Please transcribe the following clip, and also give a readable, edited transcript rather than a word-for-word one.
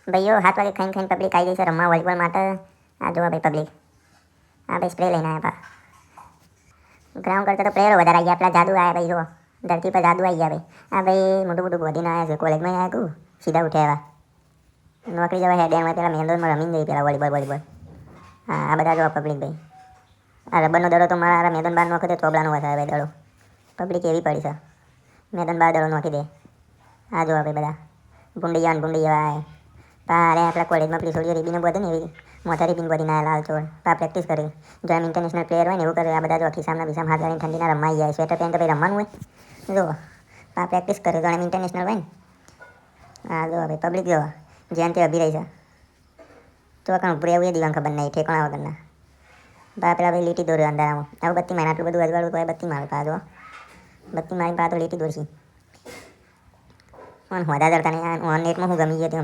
ભાઈઓ 7 વાગે ખાઈને ખાઈને પબ્લિક આવી ગઈ છે રમવા વોલીબોલ માટે. આ જોવા ભાઈ પબ્લિક. આ ભાઈ સ્પ્રે લઈને આવ્યા પા. ગ્રાઉન્ડ કરતાં તો પ્લેયરો વધારે આવી ગયા. આપણા જાદુ આવ્યા ભાઈ જો. ધરતી પર જાદુ આવી ગયા ભાઈ. આ ભાઈ મોટું મોટું બોધીને આવ્યા છે. કોલેજમાં આવ્યા કું સીધા ઉઠ્યા આવ્યા. નોકરી જવા હેડ્યામાં પેલા મેંદોરમાં રમીને ગઈ પેલા વોલીબોલ. હા આ બધા જો પબ્લિક ભાઈ. આ રબરનો દડો તો મારા મેદાન બહાર નોખે તો થોબલાનો વધારે ભાઈ દડો. પબ્લિક એવી પડી છે. મેદાન બહાર દડો નોખી દે. આ જોવા ભાઈ બધા. ભૂંડી પા અરે આપણા કોલેજમાં પેલી છોડીઓ રીબીને બધે ને એવી મોટા રીબીને બધીને આવેલા હાલ છોડ. પા પ્રેક્ટિસ કરી. જો એમ ઇન્ટરનેશનલ પ્લેયર હોય ને એવું કરે. આ બધા જો ખિસ્સામાં બિસામાં હાથ વાળીને ઠંડીના રમવા જાય. સ્વેટર પહેરીને તો ભાઈ રમવાનું હોય. જો પા પ્રેક્ટિસ કરે જો એમ ઇન્ટરનેશનલ હોય ને. હા જો ભાઈ પબ્લિક જો જ્યાં તે અભી રહી છે. તો કાં ઉપર એવું એ દીવાન ખબર નહીં ઠેકાણા વગરના. પા પેલા ભાઈ લીટી દોર્યો અંધારામાં. આવું બત્તી મારે આટલું બધું અજવાળું તો બત્તી મારે પા જો. બત્તી મારી પા તો લીટી દોરશી. હોદા જડતા નહીં નેટમાં હું ગમી ગયો હતી